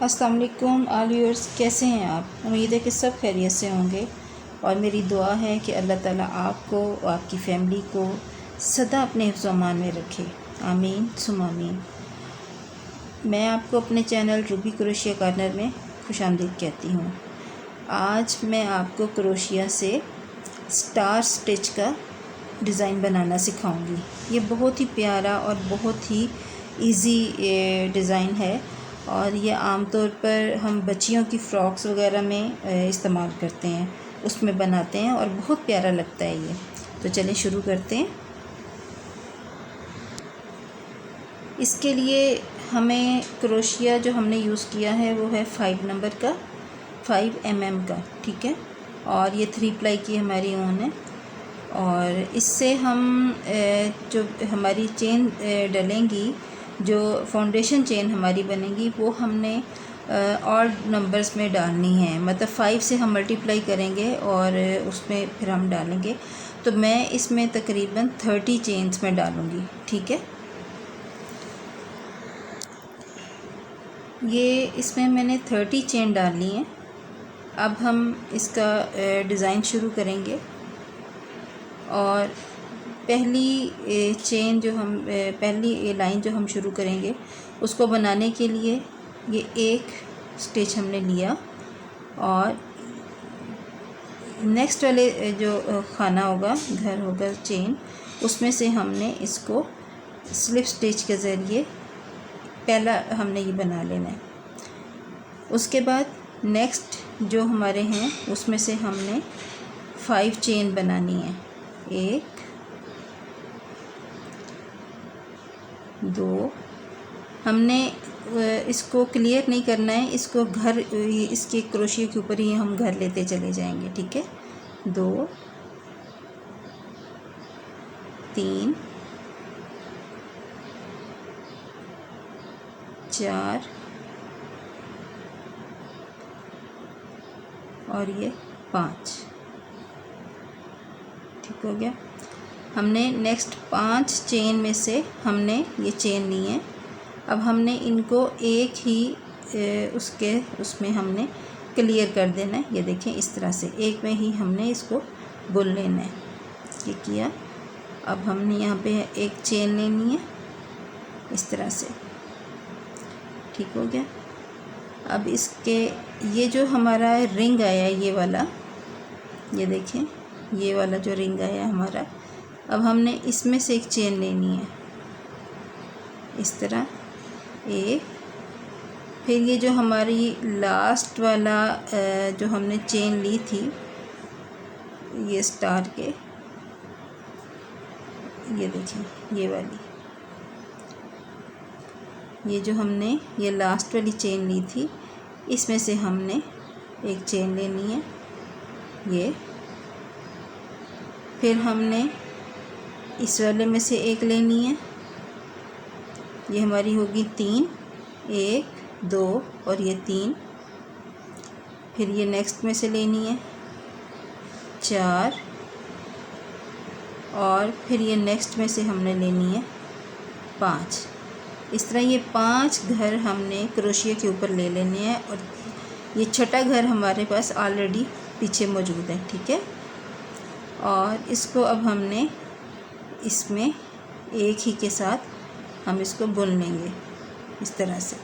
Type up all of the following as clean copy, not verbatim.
अस्सलाम वालेकुम all viewers, कैसे हैं आप। उम्मीद है कि सब खैरियत से होंगे और मेरी दुआ है कि अल्लाह ताला आपको और आपकी फ़ैमिली को सदा अपने हिफ्ज़ व अमान में रखे। आमीन सुम आमीन। मैं आपको अपने चैनल रूबी क्रोशिया कॉर्नर में खुशामदीद कहती हूँ। आज मैं आपको क्रोशिया से स्टार स्टिच का डिज़ाइन बनाना सिखाऊंगी। ये बहुत ही प्यारा और बहुत ही इजी डिज़ाइन है और ये आमतौर पर हम बच्चियों की फ़्रॉक्स वगैरह में इस्तेमाल करते हैं, उसमें बनाते हैं और बहुत प्यारा लगता है ये। तो चलें शुरू करते हैं। इसके लिए हमें क्रोशिया जो हमने यूज़ किया है वो है 5 नंबर का, 5 mm का, ठीक है। और ये 3 प्लाई की हमारी ऊन है और इससे हम जो हमारी चेन डलेंगी, जो फाउंडेशन चेन हमारी बनेगी वो हमने ऑड नंबर्स में डालनी है। मतलब 5 से हम मल्टीप्लाई करेंगे और उसमें फिर हम डालेंगे। तो मैं इसमें तकरीबन 30 चेन्स में डालूँगी, ठीक है। ये इसमें मैंने 30 चेन डालनी है। अब हम इसका डिज़ाइन शुरू करेंगे और पहली चेन जो हम पहली लाइन जो हम शुरू करेंगे उसको बनाने के लिए ये एक स्टिच हमने लिया और नेक्स्ट वाले जो खाना होगा, घर होगा चेन, उसमें से हमने इसको स्लिप स्टिच के ज़रिए पहला हमने ये बना लेना है। उसके बाद नेक्स्ट जो हमारे हैं उसमें से हमने 5 चेन बनानी है। 1 2, हमने इसको क्लियर नहीं करना है, इसको घर इसके क्रोशिया के ऊपर ही हम घर लेते चले जाएंगे, ठीक है। 2 3 4 और ये 5, ठीक हो गया। हमने नेक्स्ट 5 चेन में से हमने ये चेन ली है। अब हमने इनको एक ही उसमें हमने क्लियर कर देना है। ये देखें, इस तरह से एक में ही हमने इसको बुन लेना है। ये किया। अब हमने यहाँ पे एक चेन लेनी है इस तरह से, ठीक हो गया। अब इसके ये जो हमारा रिंग आया है ये वाला, ये देखें ये वाला जो रिंग आया है हमारा, अब हमने इसमें से एक चेन लेनी है इस तरह एक। फिर ये जो हमारी लास्ट वाला जो हमने चेन ली थी ये स्टार के, ये देखें ये वाली, ये जो हमने ये लास्ट वाली चेन ली थी इसमें से हमने एक चेन लेनी है ये। फिर हमने इस वाले में से एक लेनी है, ये हमारी होगी 3, 1 2 और ये 3। फिर ये नेक्स्ट में से लेनी है 4 और फिर ये नेक्स्ट में से हमने लेनी है 5। इस तरह ये 5 घर हमने क्रोशिया के ऊपर ले लेने हैं और ये छठा घर हमारे पास ऑलरेडी पीछे मौजूद है, ठीक है। और इसको अब हमने इसमें एक ही के साथ हम इसको बुन लेंगे इस तरह से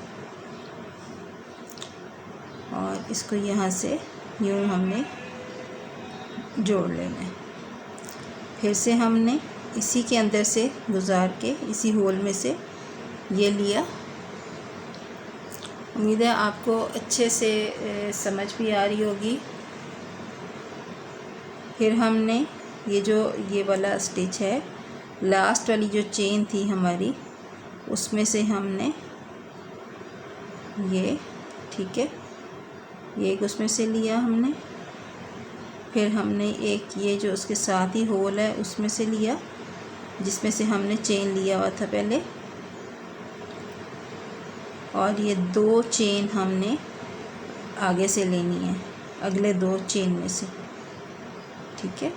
और इसको यहाँ से यूँ हमने जोड़ लेना है। फिर से हमने इसी के अंदर से गुजार के इसी होल में से ये लिया। उम्मीद है आपको अच्छे से समझ भी आ रही होगी। फिर हमने ये वाला स्टिच है, लास्ट वाली जो चेन थी हमारी उसमें से हमने ये, ठीक है, ये एक उसमें से लिया हमने। फिर हमने एक ये जो उसके साथ ही होल है उसमें से लिया, जिसमें से हमने चेन लिया हुआ था पहले, और ये 2 चेन हमने आगे से लेनी है, अगले 2 चेन में से, ठीक है।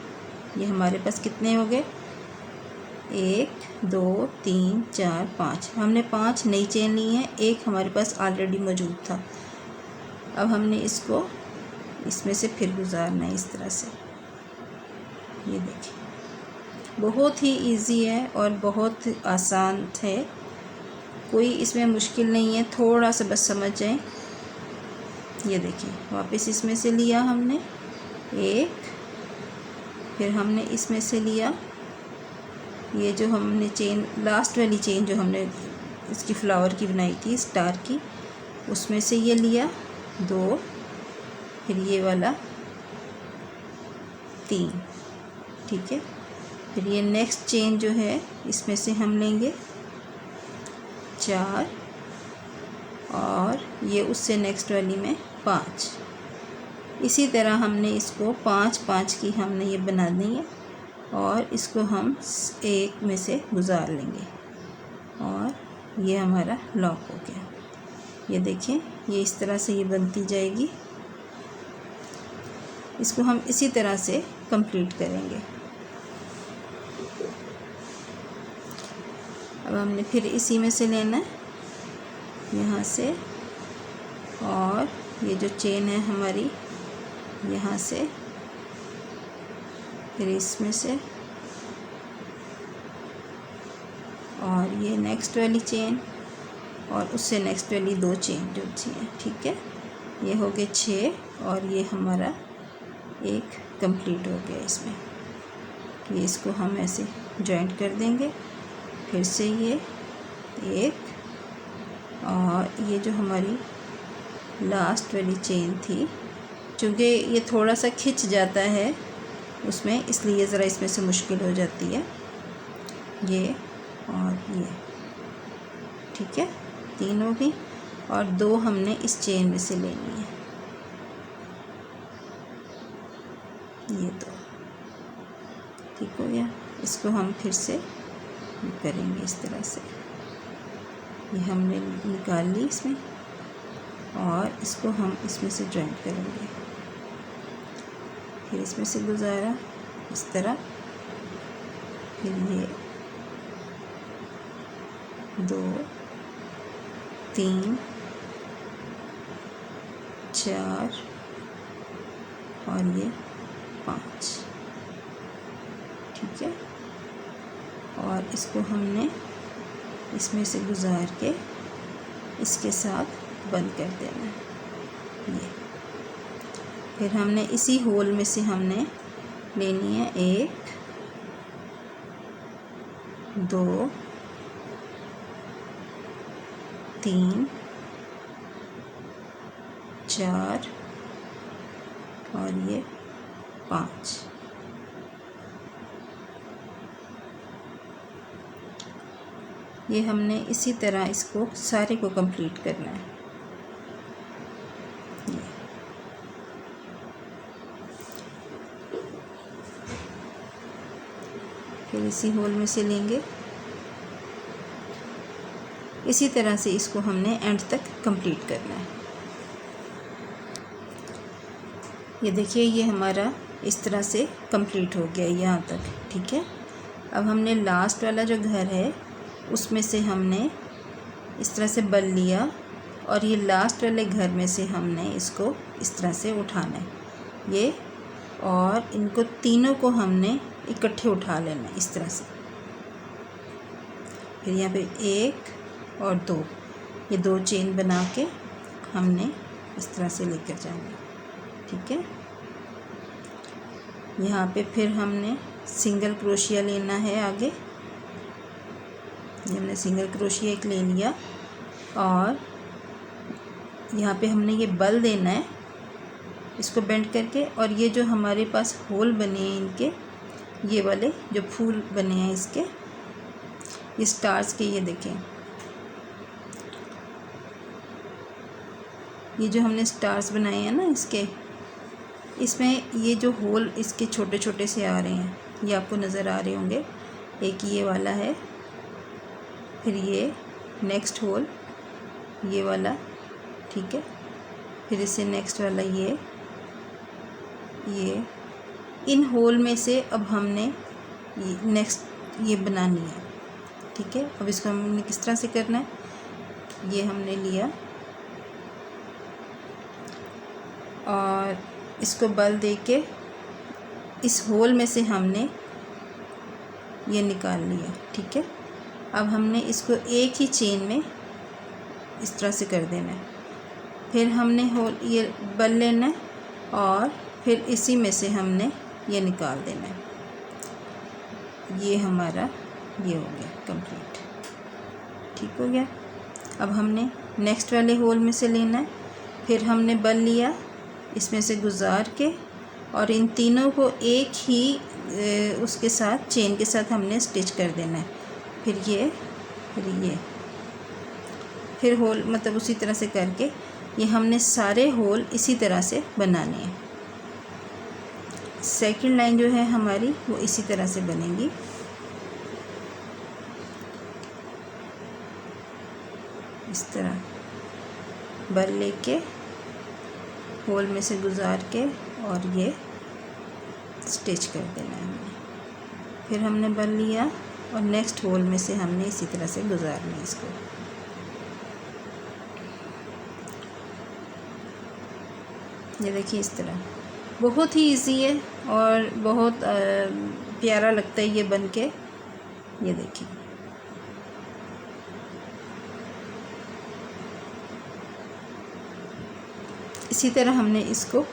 ये हमारे पास कितने हो गए, 1 2 3 4 5, हमने 5 नई चेन ली हैं, एक हमारे पास ऑलरेडी मौजूद था। अब हमने इसको इसमें से फिर गुजारना है इस तरह से। ये देखिए, बहुत ही इजी है और बहुत आसान है, कोई इसमें मुश्किल नहीं है, थोड़ा सा बस समझ जाएं। ये देखिए, वापस इसमें से लिया हमने एक, फिर हमने इसमें से लिया ये जो हमने चेन, लास्ट वाली चेन जो हमने इसकी फ्लावर की बनाई थी स्टार की, उसमें से ये लिया 2, फिर ये वाला 3, ठीक है। फिर ये नेक्स्ट चेन जो है इसमें से हम लेंगे 4 और ये उससे नेक्स्ट वाली में 5। इसी तरह हमने इसको 5-5 की हमने ये बना दी है और इसको हम एक में से गुजार लेंगे और ये हमारा लॉक हो गया। ये देखें, ये इस तरह से ये बनती जाएगी। इसको हम इसी तरह से कंप्लीट करेंगे। अब हमने फिर इसी में से लेना है यहाँ से, और ये जो चेन है हमारी यहाँ से, फिर इसमें से, और ये नेक्स्ट वाली चेन और उससे नेक्स्ट वाली 2 चेन जो थी हैं, ठीक है। ये हो गए 6 और ये हमारा एक कंप्लीट हो गया इसमें। ये इसको हम ऐसे जॉइंट कर देंगे, फिर से ये एक, और ये जो हमारी लास्ट वाली चेन थी, चूँकि ये थोड़ा सा खिंच जाता है उसमें, इसलिए ज़रा इसमें से मुश्किल हो जाती है। ये और ये, ठीक है, 3 हो गई और 2 हमने इस चेन में से लेनी है। ये 2 ठीक हो गया। इसको हम फिर से करेंगे इस तरह से। ये हमने निकाल ली इसमें और इसको हम इसमें से जॉइंट करेंगे, फिर इसमें से गुजारा इस तरह, फिर ये 2 3 4 और ये 5, ठीक है। और इसको हमने इसमें से गुजार के इसके साथ बंद कर देना है। ये फिर हमने इसी होल में से हमने लेनी है 1 2 3 4 और ये 5। ये हमने इसी तरह इसको सारे को कंप्लीट करना है। फिर इसी होल में से लेंगे, इसी तरह से इसको हमने एंड तक कंप्लीट करना है। ये देखिए, ये हमारा इस तरह से कंप्लीट हो गया यहाँ तक, ठीक है। अब हमने लास्ट वाला जो घर है उसमें से हमने इस तरह से बल लिया और ये लास्ट वाले घर में से हमने इसको इस तरह से उठाना है ये, और इनको तीनों को हमने इकट्ठे उठा लेना है इस तरह से। फिर यहाँ पे 1 और 2, ये 2 चेन बना के हमने इस तरह से लेकर जाना, ठीक है। यहाँ पे फिर हमने सिंगल क्रोशिया लेना है आगे। हमने सिंगल क्रोशिया एक ले लिया और यहाँ पे हमने ये बल देना है इसको बेंड करके, और ये जो हमारे पास होल बने हैं इनके, ये वाले जो फूल बने हैं इसके, ये स्टार्स के, ये देखें, ये जो हमने स्टार्स बनाए हैं ना इसके, इसमें ये जो होल इसके छोटे छोटे से आ रहे हैं, ये आपको नज़र आ रहे होंगे। एक ये वाला है, फिर ये नेक्स्ट होल ये वाला, ठीक है, फिर इससे नेक्स्ट वाला ये इन होल में से अब हमने नेक्स्ट ये बनानी है। ठीक है, अब इसको हमने किस तरह से करना है, ये हमने लिया और इसको बल दे के इस होल में से हमने ये निकाल लिया। ठीक है, अब हमने इसको एक ही चेन में इस तरह से कर देना है। फिर हमने होल ये बल लेना है और फिर इसी में से हमने ये निकाल देना है। ये हमारा ये हो गया कंप्लीट। ठीक हो गया। अब हमने नेक्स्ट वाले होल में से लेना है, फिर हमने बल लिया इसमें से गुजार के और इन तीनों को एक ही उसके साथ चेन के साथ हमने स्टिच कर देना है। फिर ये फिर होल मतलब उसी तरह से करके ये हमने सारे होल इसी तरह से बनाने हैं। सेकंड लाइन जो है हमारी वो इसी तरह से बनेगी। इस तरह बल लेके होल में से गुजार के और ये स्टिच कर देना है हमने। फिर हमने बल लिया और नेक्स्ट होल में से हमने इसी तरह से गुजारना है इसको। ये देखिए इस तरह, बहुत ही इजी है और बहुत प्यारा लगता है ये बन के। ये देखिए इसी तरह हमने इसको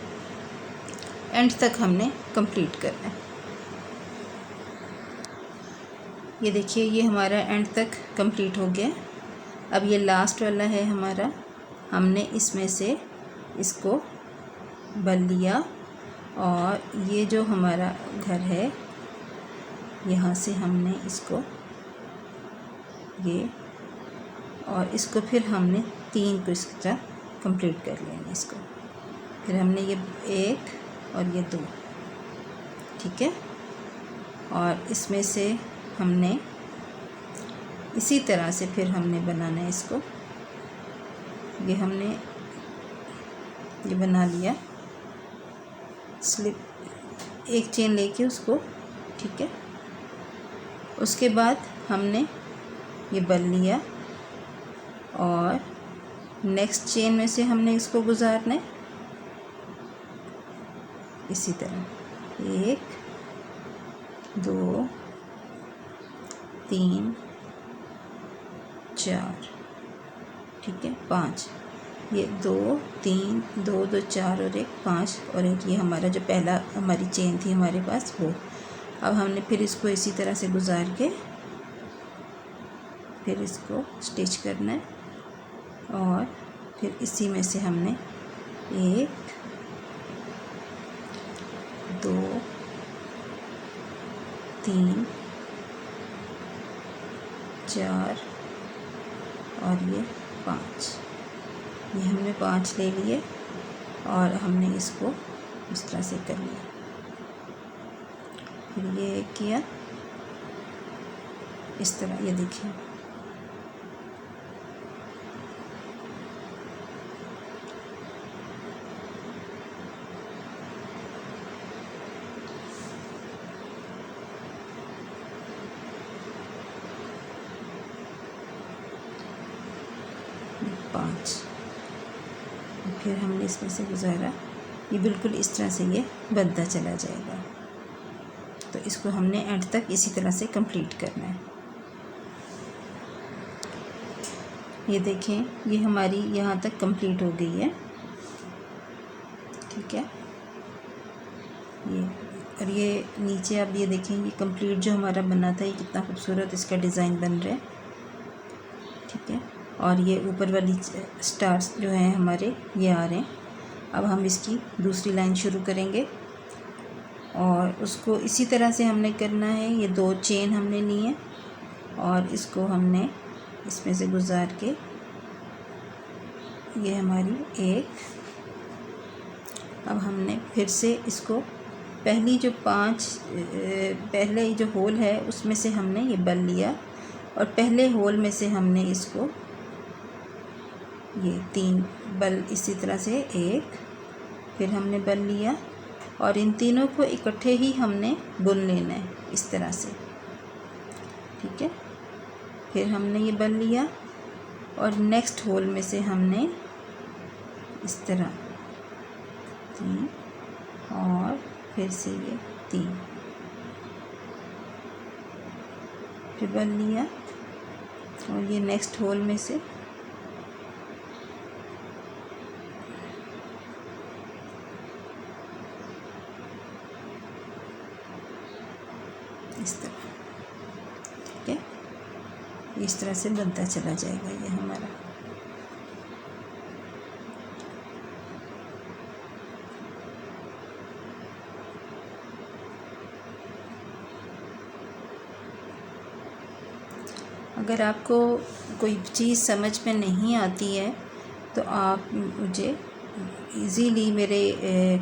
एंड तक हमने कंप्लीट करना है। ये देखिए ये हमारा एंड तक कंप्लीट हो गया। अब ये लास्ट वाला है हमारा, हमने इसमें से इसको बल लिया और ये जो हमारा घर है यहाँ से हमने इसको ये और इसको फिर हमने 3 को इस तरह कंप्लीट कर लेना इसको। फिर हमने ये 1 और ये 2, ठीक है, और इसमें से हमने इसी तरह से फिर हमने बनाना है इसको। ये हमने ये बना लिया, स्लिप एक चेन लेके उसको, ठीक है। उसके बाद हमने ये बल लिया और नेक्स्ट चेन में से हमने इसको गुजारना है इसी तरह 1 2 3 4, ठीक है, 5, ये 2 3 2 2 4 और 1 5 और एक ये हमारा जो पहला हमारी चेन थी हमारे पास वो। अब हमने फिर इसको इसी तरह से गुजार के फिर इसको स्टिच करना है और फिर इसी में से हमने 1 2 3 4 और ये 5, ये हमने 5 ले लिए और हमने इसको इस तरह से कर लिया। फिर ये किया इस तरह, ये देखिए फिर हमने इसमें से गुजारा, ये बिल्कुल इस तरह से ये बनता चला जाएगा। तो इसको हमने एंड तक इसी तरह से कंप्लीट करना है। ये देखें ये हमारी यहाँ तक कंप्लीट हो गई है, ठीक है। ये और ये नीचे आप ये देखें ये कंप्लीट जो हमारा बना था, ये कितना खूबसूरत इसका डिज़ाइन बन रहा है, ठीक है। और ये ऊपर वाली स्टार्स जो हैं हमारे ये आ रहे हैं। अब हम इसकी दूसरी लाइन शुरू करेंगे और उसको इसी तरह से हमने करना है। ये 2 चेन हमने ली है और इसको हमने इसमें से गुजार के ये हमारी 1। अब हमने फिर से इसको पहली जो 5 पहले जो होल है उसमें से हमने ये बल लिया और पहले होल में से हमने इसको ये 3 बल इसी तरह से 1, फिर हमने बल लिया और इन तीनों को इकट्ठे ही हमने बुन लेना है इस तरह से। ठीक है। फिर हमने ये बन लिया और नेक्स्ट होल में से हमने इस तरह 3 और फिर से ये 3 फिर बन लिया और ये नेक्स्ट होल में से इस तरह, ठीक है। इस तरह से बनता चला जाएगा ये हमारा। अगर आपको कोई चीज़ समझ में नहीं आती है तो आप मुझे इजीली मेरे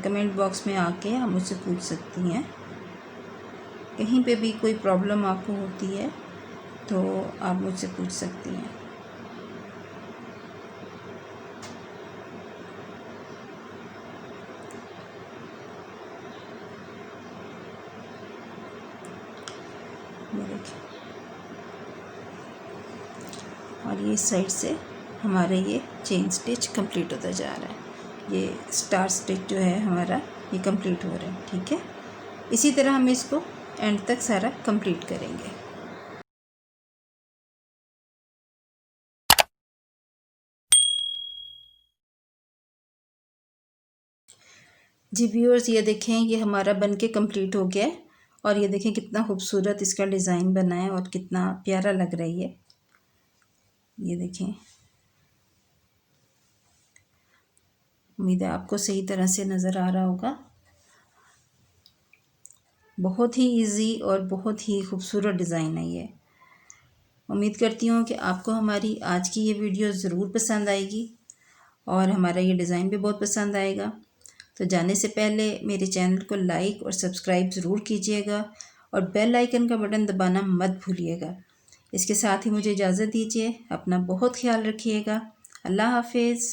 कमेंट बॉक्स में आके आप मुझसे पूछ सकती हैं। कहीं पे भी कोई प्रॉब्लम आपको होती है तो आप मुझसे पूछ सकती हैं। ये देखिए, और ये साइड से हमारे ये चेन स्टिच कंप्लीट होता जा रहा है। ये स्टार स्टिच जो है हमारा ये कंप्लीट हो रहा है, ठीक है। इसी तरह हम इसको एंड तक सारा कंप्लीट करेंगे। जी व्यूअर्स, ये देखें ये हमारा बनके कंप्लीट हो गया है और ये देखें कितना खूबसूरत इसका डिज़ाइन बना है और कितना प्यारा लग रही है। ये देखें, उम्मीद है आपको सही तरह से नज़र आ रहा होगा। बहुत ही इजी और बहुत ही खूबसूरत डिज़ाइन है ये। उम्मीद करती हूँ कि आपको हमारी आज की ये वीडियो ज़रूर पसंद आएगी और हमारा ये डिज़ाइन भी बहुत पसंद आएगा। तो जाने से पहले मेरे चैनल को लाइक और सब्सक्राइब ज़रूर कीजिएगा और बेल आइकन का बटन दबाना मत भूलिएगा। इसके साथ ही मुझे इजाज़त दीजिए। अपना बहुत ख्याल रखिएगा। अल्लाह हाफिज़।